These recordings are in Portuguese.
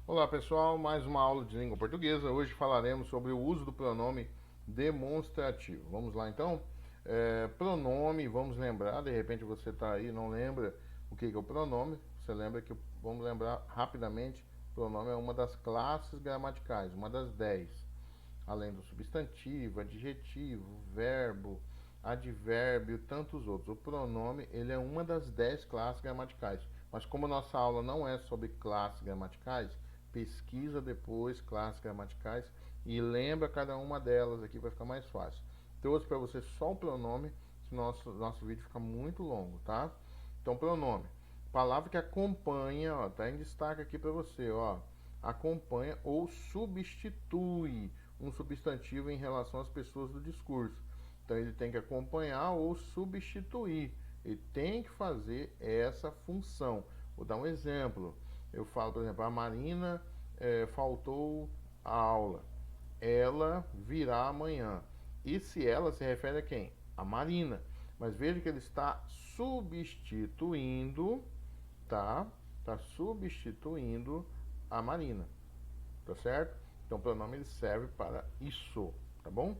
Olá pessoal, mais uma aula de língua portuguesa. Hoje falaremos sobre o uso do pronome demonstrativo. Vamos lá então? Pronome, vamos lembrar, de repente você está aí e não lembra o que é o pronome. Você lembra que, vamos lembrar rapidamente, pronome é uma das classes gramaticais, uma das 10. Além do substantivo, adjetivo, verbo, advérbio e tantos outros. O pronome, ele é uma das 10 classes gramaticais. Mas como nossa aula não é sobre classes gramaticais, pesquisa depois classes gramaticais e lembra cada uma delas aqui, vai ficar mais fácil. Trouxe para você só o pronome, senão nosso vídeo fica muito longo, tá? Então, pronome. Palavra que acompanha, ó, tá em destaque aqui para você, ó. Acompanha ou substitui um substantivo em relação às pessoas do discurso. Então, ele tem que acompanhar ou substituir. Ele tem que fazer essa função. Vou dar um exemplo. Eu falo, por exemplo, a Marina faltou a aula. Ela virá amanhã. E se ela se refere a quem? A Marina. Mas veja que ele está substituindo, tá? Está substituindo a Marina, tá certo? Então, o pronome ele serve para isso, tá bom?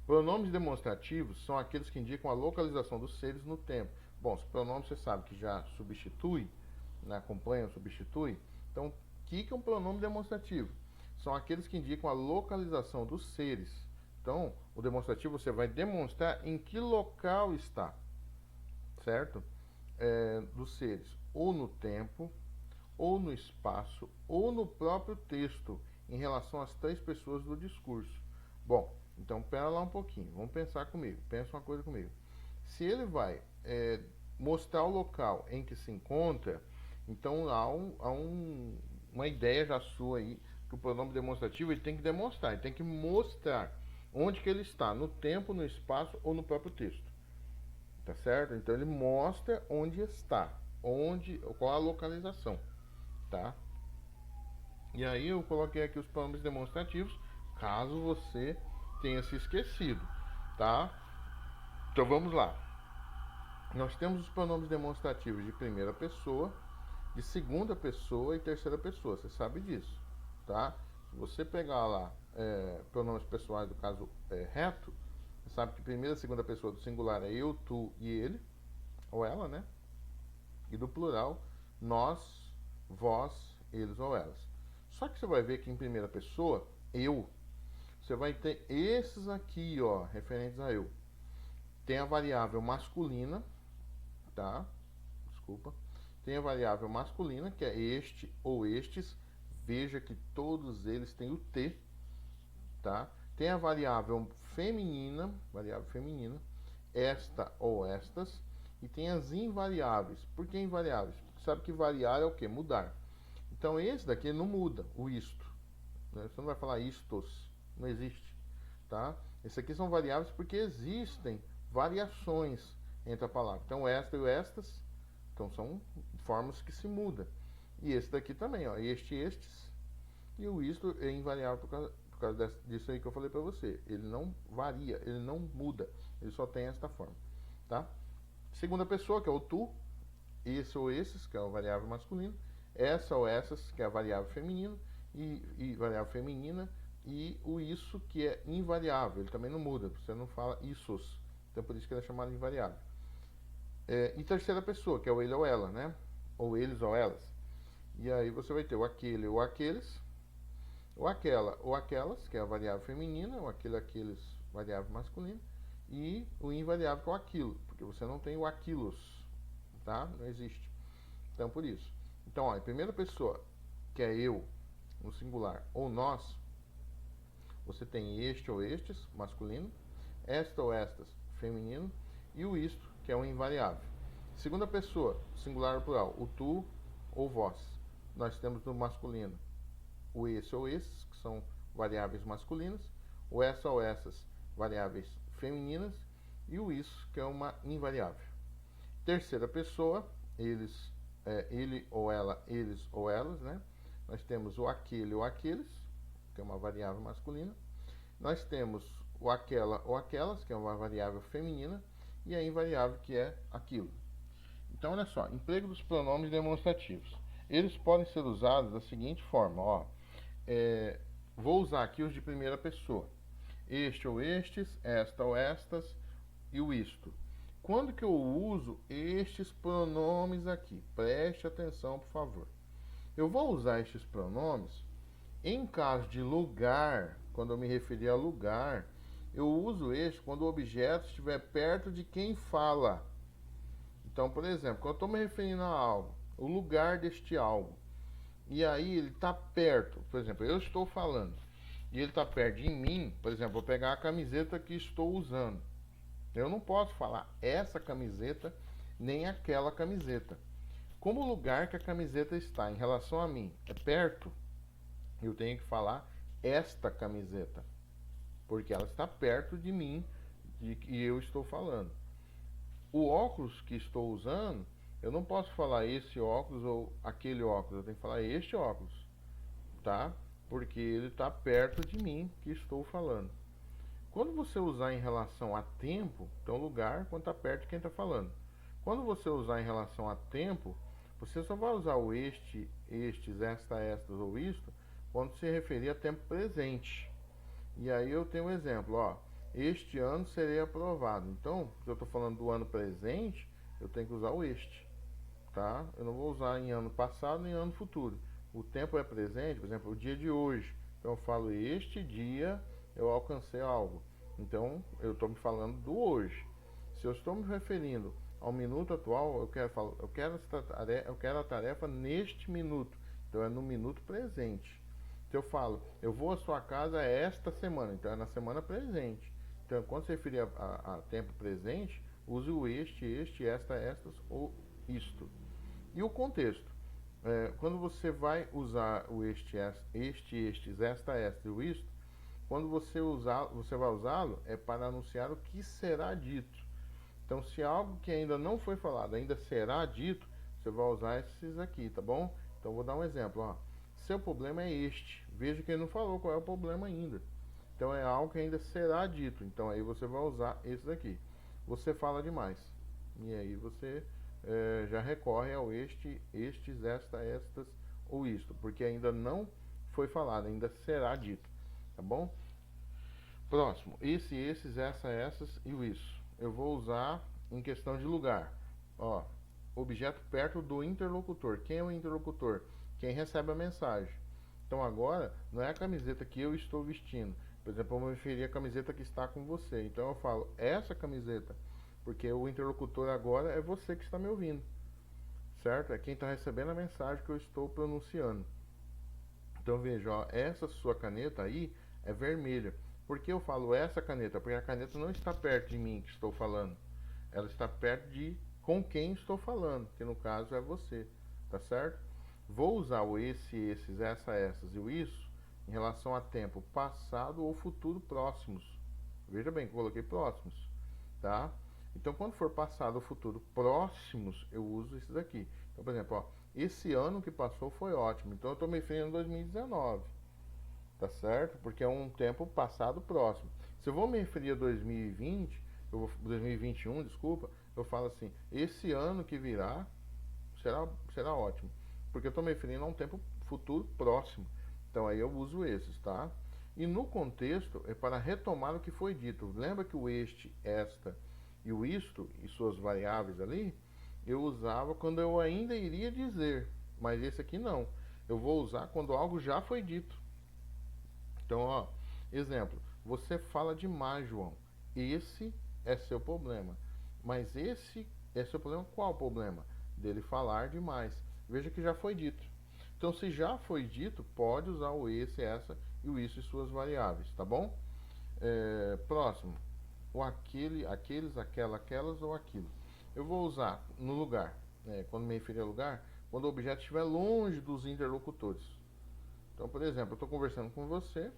Pronomes demonstrativos são aqueles que indicam a localização dos seres no tempo. Bom, os pronomes você sabe que já substitui, né, acompanha ou substitui. Então, o que é um pronome demonstrativo? São aqueles que indicam a localização dos seres. Então, o demonstrativo você vai demonstrar em que local está, certo? Dos seres, ou no tempo, ou no espaço, ou no próprio texto, em relação às três pessoas do discurso. Bom, então pera lá um pouquinho, vamos pensar comigo, pensa uma coisa comigo. Se ele vai mostrar o local em que se encontra, então uma ideia já sua aí, que o pronome demonstrativo ele tem que demonstrar, ele tem que mostrar onde que ele está, no tempo, no espaço ou no próprio texto. Tá certo? Então ele mostra onde está, qual a localização, tá? E aí eu coloquei aqui os pronomes demonstrativos, caso você tenha se esquecido, tá? Então vamos lá. Nós temos os pronomes demonstrativos de primeira pessoa, de segunda pessoa e terceira pessoa. Você sabe disso, tá? Se você pegar lá pronomes pessoais do caso reto, você sabe que primeira e segunda pessoa do singular é eu, tu e ele, ou ela, né? E do plural, nós, vós, eles ou elas. Só que você vai ver que em primeira pessoa, eu, você vai ter esses aqui, ó, referentes a eu. Tem a variável masculina, tá? Desculpa. Tem a variável masculina, que é este ou estes. Veja que todos eles têm o T, tá? Tem a variável feminina, esta ou estas. E tem as invariáveis. Por que invariáveis? Porque sabe que variar é o que? Mudar. Então esse daqui não muda, o isto. Né? Você não vai falar istos, não existe. Tá? Esses aqui são variáveis porque existem variações entre a palavra. Então esta e o estas, então são formas que se mudam. E esse daqui também, ó, este, estes. E o isto é invariável por causa disso aí que eu falei para você. Ele não varia, ele não muda, ele só tem esta forma. Tá? Segunda pessoa, que é o tu, esse ou esses, que é a variável masculina, essa ou essas, que é a variável feminina, e variável feminina, e o isso, que é invariável, ele também não muda, você não fala issos, então por isso que ele é chamado invariável. E terceira pessoa, que é o ele ou ela, né? Ou eles ou elas. E aí você vai ter o aquele ou aqueles, o aquela ou aquelas, que é a variável feminina, o aquele, aqueles, variável masculina, e o invariável, que é o aquilo, porque você não tem o aquilos, tá? Não existe. Então, por isso. Então, ó, em primeira pessoa, que é eu, no singular, ou nós, você tem este ou estes, masculino, esta ou estas, feminino, e o isto, que é um invariável. Segunda pessoa, singular ou plural, o tu ou vós. Nós temos no masculino o esse ou esses, que são variáveis masculinas, o essa ou essas, variáveis femininas, e o isso, que é uma invariável. Terceira pessoa, eles, ele ou ela, eles ou elas, né? Nós temos o aquele ou aqueles, que é uma variável masculina. Nós temos o aquela ou aquelas, que é uma variável feminina, e a invariável, que é aquilo. Então, olha só, emprego dos pronomes demonstrativos. eles podem ser usados da seguinte forma, ó. Vou usar aqui os de primeira pessoa. Este ou estes, esta ou estas e o isto. Quando que eu uso estes pronomes aqui? Preste atenção, por favor. Eu vou usar estes pronomes em caso de lugar, quando eu me referir a lugar, eu uso este quando o objeto estiver perto de quem fala. Então, por exemplo, quando eu estou me referindo a algo, o lugar deste algo, e aí ele está perto, por exemplo, eu estou falando, e ele está perto de mim, por exemplo, vou pegar a camiseta que estou usando. Eu não posso falar essa camiseta, nem aquela camiseta. Como o lugar que a camiseta está em relação a mim é perto, eu tenho que falar esta camiseta, porque ela está perto de mim e eu estou falando. O óculos que estou usando, eu não posso falar esse óculos ou aquele óculos, eu tenho que falar este óculos, tá? Porque ele está perto de mim que estou falando. Quando você usar em relação a tempo, então lugar, quando está perto de quem está falando. Quando você usar em relação a tempo, você só vai usar o este, estes, esta, estas ou isto, quando se referir a tempo presente. E aí eu tenho um exemplo, ó. Este ano serei aprovado. Então, se eu estou falando do ano presente, eu tenho que usar o este, tá? Eu não vou usar em ano passado nem ano futuro. O tempo é presente, por exemplo, o dia de hoje. Então eu falo este dia eu alcancei algo. Então eu estou me falando do hoje. Se eu estou me referindo ao minuto atual, eu quero a tarefa neste minuto. Então é no minuto presente. Se eu falo, eu vou à sua casa esta semana, então é na semana presente. Então, quando se referir a tempo presente, use o este, esta, estas ou isto. E o contexto. Quando você vai usar o este, estes, esta, e o isto, quando você vai usá-lo é para anunciar o que será dito. Então, se algo que ainda não foi falado ainda será dito, você vai usar esses aqui, tá bom? Então, vou dar um exemplo, ó. Seu problema é este. Veja que ele não falou qual é o problema ainda. Então, é algo que ainda será dito. Então, aí você vai usar esse daqui. Você fala demais. E aí você já recorre ao este, estes, esta, estas ou isto. Porque ainda não foi falado, ainda será dito. Tá bom? Próximo. Esse, esses, essa, essas e o isso. Eu vou usar em questão de lugar. Ó, objeto perto do interlocutor. Quem é o interlocutor? Quem recebe a mensagem. Então agora, não é a camiseta que eu estou vestindo. Por exemplo, eu vou me referir à camiseta que está com você. Então eu falo, essa camiseta. Porque o interlocutor agora é você que está me ouvindo. Certo? É quem está recebendo a mensagem que eu estou pronunciando. Então veja, ó, essa sua caneta aí é vermelha. Por que eu falo essa caneta? Porque a caneta não está perto de mim que estou falando. Ela está perto de com quem estou falando, que no caso é você. Tá certo? Vou usar o esse, esses, essa, essas e o isso em relação a tempo passado ou futuro próximos. Veja bem que eu coloquei próximos, tá? Então, quando for passado ou futuro próximos, eu uso esses aqui. Então, por exemplo, ó, esse ano que passou foi ótimo. Então, eu estou me referindo a 2019, tá certo? Porque é um tempo passado próximo. Se eu vou me referir a 2020, 2021, desculpa, eu falo assim, esse ano que virá será ótimo. Porque eu estou me referindo a um tempo futuro próximo. Então aí eu uso esses, tá? E no contexto é para retomar o que foi dito. Lembra que o este, esta e o isto e suas variáveis ali, eu usava quando eu ainda iria dizer, mas esse aqui não. Eu vou usar quando algo já foi dito. Então, ó, exemplo, você fala demais, João. Esse é seu problema. Mas esse é seu problema, qual o problema? Dele falar demais. Veja que já foi dito. Então, se já foi dito, pode usar o esse, essa e o isso e suas variáveis, tá bom? Próximo. O aquele, aqueles, aquela, aquelas ou aquilo. Eu vou usar no lugar. Quando me referir a lugar, quando o objeto estiver longe dos interlocutores. Então, por exemplo, eu estou conversando com você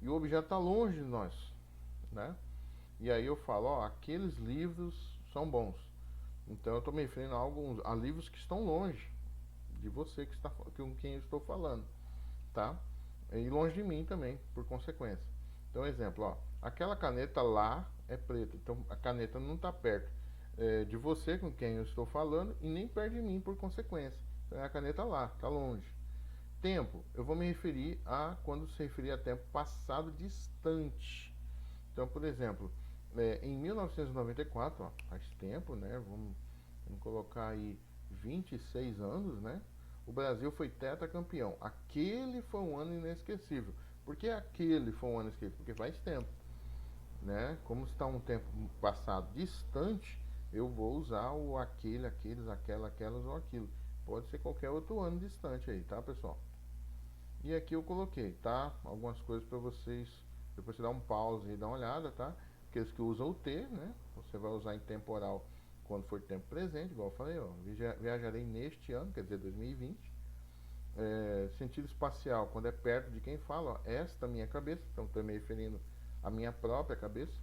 e o objeto está longe de nós, né? E aí eu falo, ó, aqueles livros são bons. Então eu estou me referindo a livros que estão longe de você com quem eu estou falando, tá? E longe de mim também, por consequência. Então, exemplo, ó, aquela caneta lá é preta, então a caneta não está perto de você com quem eu estou falando e nem perto de mim por consequência. Então é a caneta lá, está longe. Tempo, eu vou me referir a quando se referir a tempo passado distante. Então, por exemplo, em 1994, ó, faz tempo, né? Vamos colocar aí 26 anos, né? O Brasil foi tetracampeão. Aquele foi um ano inesquecível. Por que aquele foi um ano inesquecível? Porque faz tempo, né? Como está um tempo passado distante, eu vou usar o aquele, aqueles, aquela, aquelas ou aquilo. Pode ser qualquer outro ano distante aí, tá, pessoal? E aqui eu coloquei, tá? Algumas coisas para vocês, depois você dá um pause e dá uma olhada, tá? Aqueles que usam o T, né? Você vai usar em temporal quando for tempo presente, igual eu falei, ó. Viajarei neste ano, quer dizer, 2020. Sentido espacial, quando é perto de quem fala, ó, esta minha cabeça, então estou me referindo à minha própria cabeça.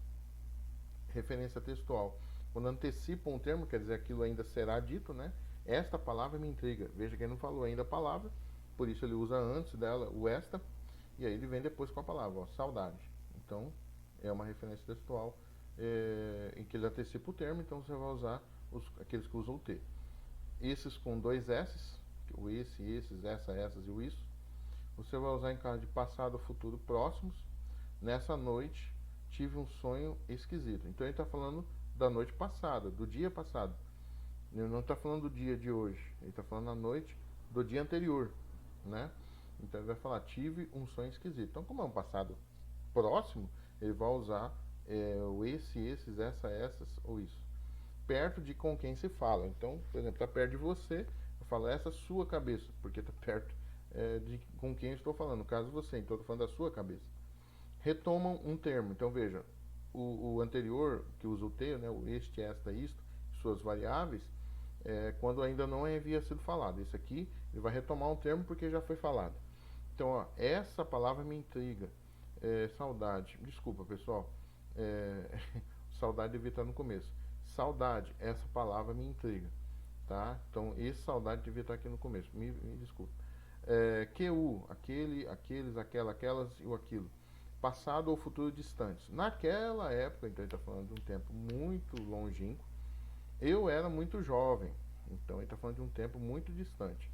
Referência textual, quando antecipa um termo, quer dizer, aquilo ainda será dito, né? Esta palavra me intriga. Veja que ele não falou ainda a palavra, por isso ele usa antes dela o esta, e aí ele vem depois com a palavra, ó, saudade. Então, é uma referência textual em que ele antecipa o termo, então você vai usar aqueles que usam o T. Esses com dois S's, o esse, esses, essas e o isso, você vai usar em caso de passado ou futuro próximos. Nessa noite tive um sonho esquisito. Então ele está falando da noite passada, do dia passado. Ele não está falando do dia de hoje. Ele está falando da noite do dia anterior, né? Então ele vai falar, tive um sonho esquisito. Então, como é um passado próximo, ele vai usar o esse, esses, essas ou isso. Perto de com quem se fala. Então, por exemplo, está perto de você, eu falo essa sua cabeça, porque está perto de com quem eu estou falando. No caso você, então eu estou falando da sua cabeça. Retomam um termo. Então veja, o anterior, que usa o T, né, o este, esta, isto, suas variáveis, quando ainda não havia sido falado. Esse aqui, ele vai retomar um termo porque já foi falado. Então, ó, essa palavra me intriga. Saudade. Desculpa, pessoal. É, saudade devia estar no começo. Saudade, essa palavra me intriga. Tá? Então, esse saudade devia estar aqui no começo. Me desculpa. QU, aquele, aqueles, aquela, aquelas e o aquilo. Passado ou futuro distantes. Naquela época, então ele está falando de um tempo muito longínquo, eu era muito jovem, então ele está falando de um tempo muito distante.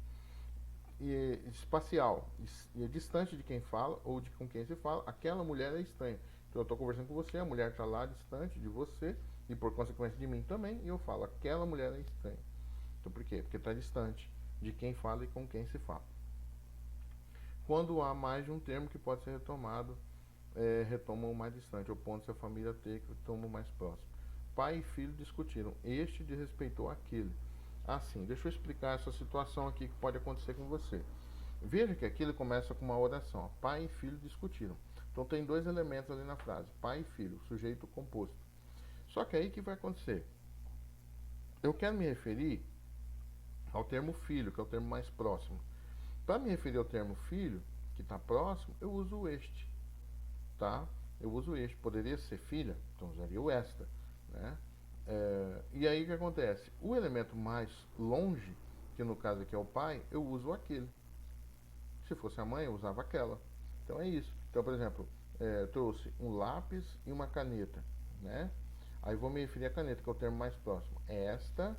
E espacial, e distante de quem fala ou de com quem se fala, aquela mulher é estranha. Então eu estou conversando com você, a mulher está lá distante de você e por consequência de mim também, e eu falo, aquela mulher é estranha. Então por quê? Porque está distante de quem fala e com quem se fala. Quando há mais de um termo que pode ser retomado, retomam o mais distante, opondo-se à família T, que retoma o mais próximo. Pai e filho discutiram, este desrespeitou aquele. Assim, deixa eu explicar essa situação aqui que pode acontecer com você. Veja que aqui ele começa com uma oração, ó, pai e filho discutiram. Então tem dois elementos ali na frase, pai e filho, sujeito composto. Só que aí o que vai acontecer? Eu quero me referir ao termo filho, que é o termo mais próximo. Para me referir ao termo filho, que está próximo, eu uso o este. Tá? Eu uso este. Poderia ser filha, então usaria o esta. Né? E aí o que acontece? O elemento mais longe, que no caso aqui é o pai, eu uso aquele. Se fosse a mãe, eu usava aquela. Então é isso. Então, por exemplo, trouxe um lápis e uma caneta. Né? Aí vou me referir à caneta, que é o termo mais próximo. Esta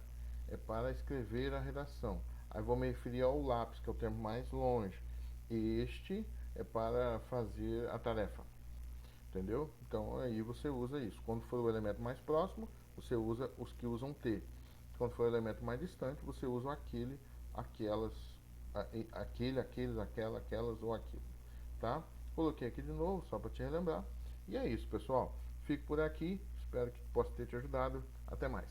é para escrever a redação. Aí vou me referir ao lápis, que é o termo mais longe. Este é para fazer a tarefa. Entendeu? Então aí você usa isso. Quando for o elemento mais próximo, você usa os que usam T. Quando for o elemento mais distante, você usa aquele, aquelas, aquele, aqueles, aquela, aquelas ou aquilo. Tá? Coloquei aqui de novo, só para te relembrar. E é isso, pessoal. Fico por aqui. Espero que possa ter te ajudado. Até mais.